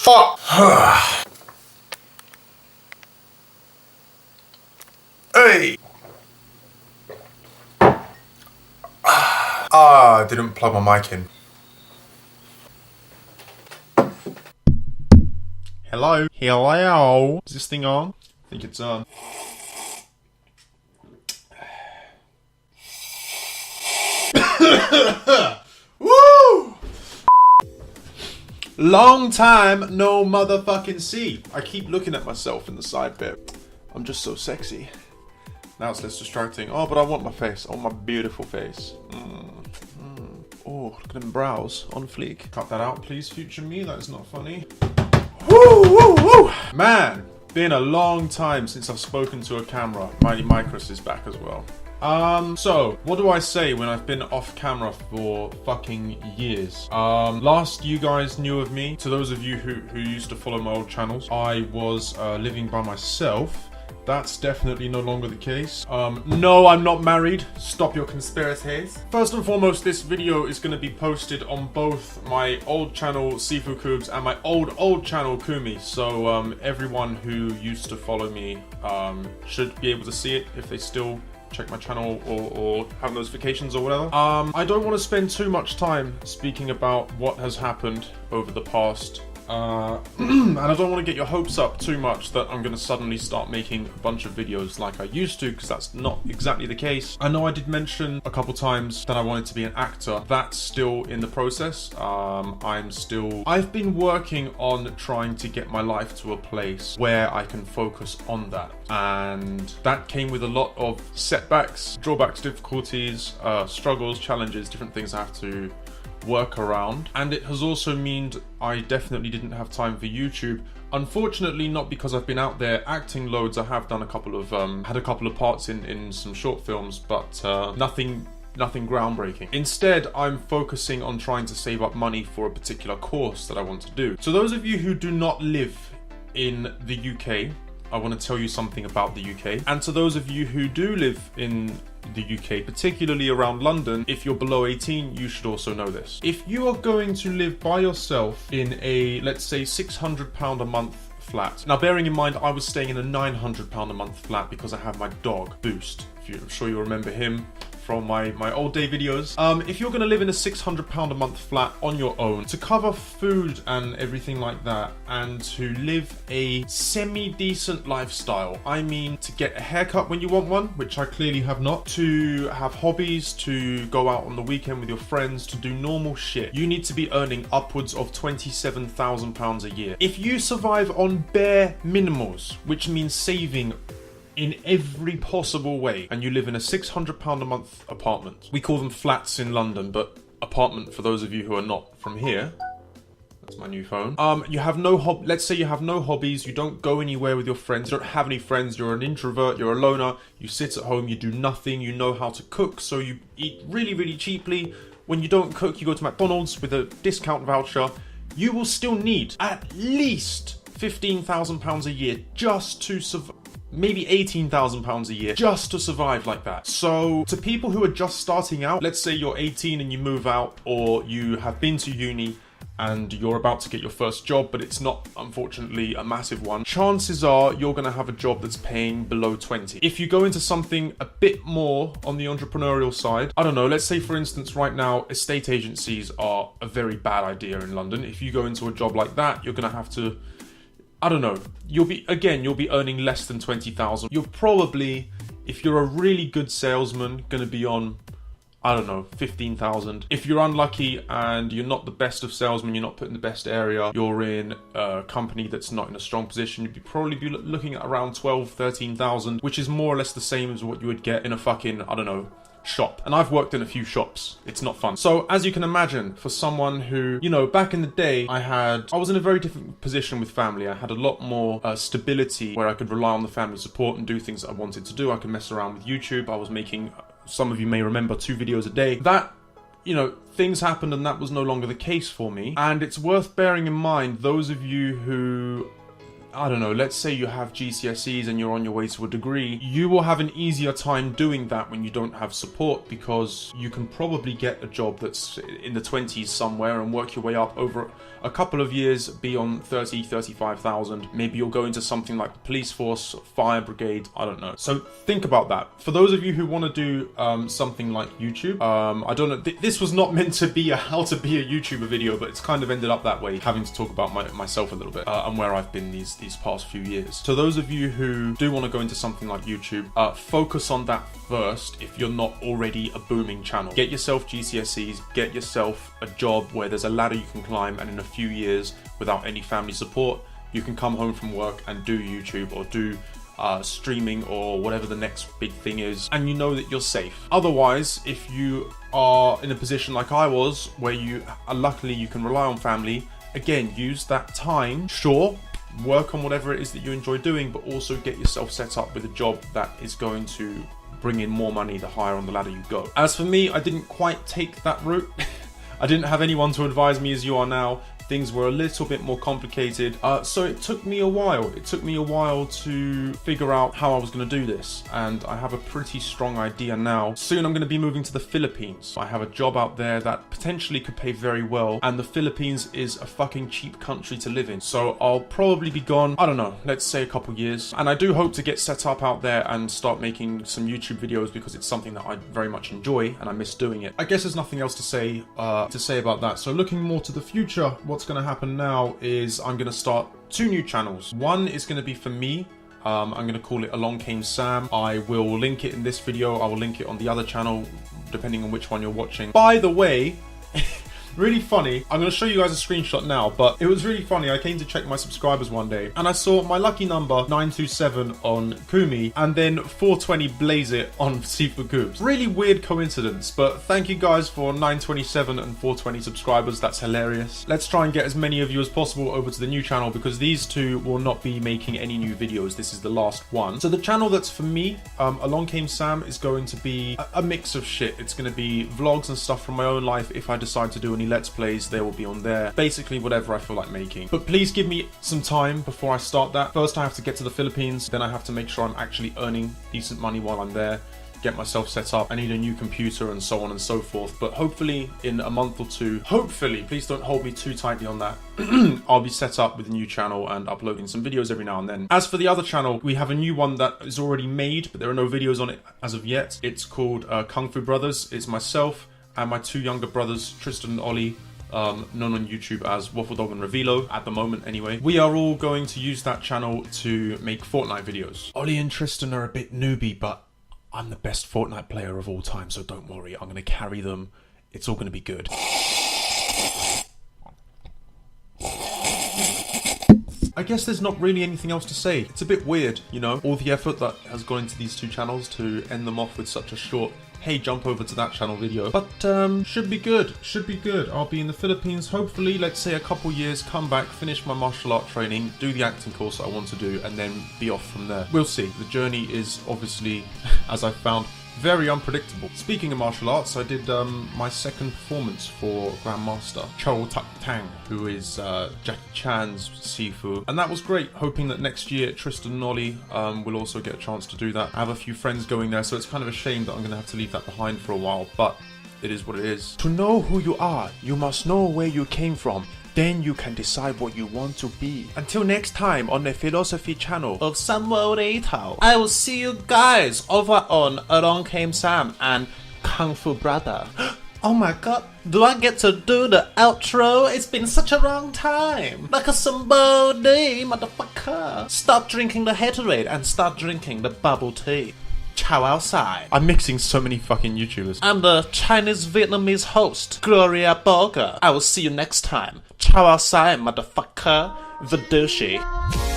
fuck? Hey! I didn't plug my mic in. Hello? Hello? Is this thing on? I think it's on. Woo! Long time no motherfucking see. I keep looking at myself in the side bit. I'm just so sexy. Now it's less distracting. Oh, but I want my face. I want my beautiful face. Oh, look at them brows on fleek. Cut that out, please, future me. That is not funny. Woo, woo, woo! Man, been a long time since I've spoken to a camera. My Micros is back as well. So, what do I say when I've been off camera for fucking years? Last you guys knew of me, to those of you who used to follow my old channels, I was living by myself. That's definitely no longer the case. No, I'm not married. Stop your conspiracies. First and foremost, this video is going to be posted on both my old channel, Sifu Kubes, and my old channel, Kumi. So, everyone who used to follow me should be able to see it if they still check my channel or have notifications or whatever. I don't want to spend too much time speaking about what has happened over the past and I don't want to get your hopes up too much that I'm going to suddenly start making a bunch of videos like I used to, because that's not exactly the case. I know I did mention a couple times that I wanted to be an actor. That's still in the process. I've been working on trying to get my life to a place where I can focus on that. And that came with a lot of setbacks, drawbacks, difficulties, struggles, challenges, different things I have to work around. And it has also meant I definitely didn't have time for YouTube. Unfortunately, not because I've been out there acting loads. I have done a couple of had a couple of parts in some short films, but nothing groundbreaking. Instead, I'm focusing on trying to save up money for a particular course that I want to do. So those of you who do not live in the UK, I want to tell you something about the UK. And to those of you who do live in the UK, particularly around London, if you're below 18, you should also know this. If you are going to live by yourself in a, let's say, £600 a month flat. Now, bearing in mind, I was staying in a £900 a month flat because I have my dog, Boost. I'm sure you remember him from my old day videos. If you're going to live in a £600 a month flat on your own, to cover food and everything like that, and to live a semi-decent lifestyle, I mean to get a haircut when you want one, which I clearly have not, to have hobbies, to go out on the weekend with your friends, to do normal shit, you need to be earning upwards of £27,000 a year. If you survive on bare minimals, which means saving in every possible way, and you live in a £600 a month apartment. We call them flats in London, but apartment for those of you who are not from here. That's my new phone. You have no let's say you have no hobbies, you don't go anywhere with your friends, you don't have any friends, you're an introvert, you're a loner, you sit at home, you do nothing, you know how to cook, so you eat really, really cheaply. When you don't cook, you go to McDonald's with a discount voucher. You will still need at least £15,000 a year just to survive. Maybe £18,000 a year just to survive like that. So to people who are just starting out, let's say you're 18 and you move out, or you have been to uni and you're about to get your first job, but it's not, unfortunately, a massive one. Chances are you're going to have a job that's paying below 20. If you go into something a bit more on the entrepreneurial side, I don't know, let's say for instance right now, estate agencies are a very bad idea in London. If you go into a job like that, you're going to have to, I don't know, you'll be earning less than 20,000. You're probably, if you're a really good salesman, going to be on, I don't know, 15,000. If you're unlucky and you're not the best of salesmen, you're not put in the best area, you're in a company that's not in a strong position, you'd probably be looking at around 12, 13,000, which is more or less the same as what you would get in a fucking, I don't know, shop. And I've worked in a few shops. It's not fun. So as you can imagine, for someone who, you know, back in the day, I was in a very different position with family. I had a lot more stability where I could rely on the family support and do things that I wanted to do. I could mess around with YouTube. I was making, some of you may remember, 2 videos a day. That, you know, things happened and that was no longer the case for me. And it's worth bearing in mind, those of you who I don't know, let's say you have GCSEs and you're on your way to a degree, you will have an easier time doing that when you don't have support, because you can probably get a job that's in the 20s somewhere and work your way up over a couple of years, be on 30, 35,000. Maybe you'll go into something like the police force, fire brigade, I don't know. So think about that. For those of you who want to do something like YouTube, I don't know, this was not meant to be a how to be a YouTuber video, but it's kind of ended up that way, having to talk about myself a little bit and where I've been these past few years. So those of you who do want to go into something like YouTube, focus on that first if you're not already a booming channel. Get yourself GCSEs, get yourself a job where there's a ladder you can climb, and in a few years, without any family support, you can come home from work and do YouTube or do streaming or whatever the next big thing is, and you know that you're safe. Otherwise, if you are in a position like I was, where you luckily you can rely on family, again, use that time, sure, work on whatever it is that you enjoy doing, but also get yourself set up with a job that is going to bring in more money the higher on the ladder you go. As for me, I didn't quite take that route. I didn't have anyone to advise me as you are now. Things were a little bit more complicated, so it took me a while. It took me a while to figure out how I was going to do this, and I have a pretty strong idea now. Soon I'm going to be moving to the Philippines. I have a job out there that potentially could pay very well, and the Philippines is a fucking cheap country to live in. So I'll probably be gone, I don't know, let's say a couple years, and I do hope to get set up out there and start making some YouTube videos, because it's something that I very much enjoy and I miss doing it. I guess there's nothing else to say about that. So looking more to the future, what's going to happen now is I'm going to start 2 new channels. One is going to be for me. I'm going to call it Along Came Sam. I will link it in this video. I will link it on the other channel, depending on which one you're watching. By the way, really funny, I'm going to show you guys a screenshot now, but it was really funny. I came to check my subscribers one day and I saw my lucky number 927 on Kumi and then 420 Blaze It on Sifu Coops. Really weird coincidence, but thank you guys for 927 and 420 subscribers. That's hilarious. Let's try and get as many of you as possible over to the new channel, because these 2 will not be making any new videos. This is the last one. So the channel that's for me, Along Came Sam, is going to be a mix of shit. It's going to be vlogs and stuff from my own life. If I decide to do any Let's Plays, they will be on there. Basically whatever I feel like making. But please give me some time before I start that. First I have to get to the Philippines, then I have to make sure I'm actually earning decent money while I'm there, get myself set up. I need a new computer and so on and so forth. But hopefully in a month or 2, hopefully, please don't hold me too tightly on that, I'll be set up with a new channel and uploading some videos every now and then. As for the other channel, we have a new one that is already made, but there are no videos on it as of yet. It's called Kung Fu Brothers. It's myself and my 2 younger brothers, Tristan and Ollie, known on YouTube as Waffle Dog and Revilo, at the moment anyway. We are all going to use that channel to make Fortnite videos. Ollie and Tristan are a bit newbie, but I'm the best Fortnite player of all time, so don't worry, I'm going to carry them. It's all going to be good. I guess there's not really anything else to say. It's a bit weird, you know, all the effort that has gone into these 2 channels to end them off with such a short, hey, jump over to that channel video. But should be good, should be good. I'll be in the Philippines, hopefully, let's say a couple years, come back, finish my martial art training, do the acting course that I want to do, and then be off from there. We'll see. The journey is obviously, as I found, very unpredictable. Speaking of martial arts, I did my second performance for Grandmaster Cho Tak Tang, who is Jackie Chan's Sifu, and that was great. Hoping that next year Tristan and Ollie will also get a chance to do that. I have a few friends going there, so it's kind of a shame that I'm going to have to leave that behind for a while, but it is what it is. To know who you are, you must know where you came from. Then you can decide what you want to be. Until next time on the philosophy channel of Samuel Leitao, I will see you guys over on Along Came Sam and Kung Fu Brother. Oh my god, do I get to do the outro? It's been such a long time. Like a somebody, motherfucker. Stop drinking the Haterade and start drinking the bubble tea. Ciao outside. I'm mixing so many fucking YouTubers. I'm the Chinese Vietnamese host, Gloria Boga. I will see you next time. Ciao outside, motherfucker. The douchey.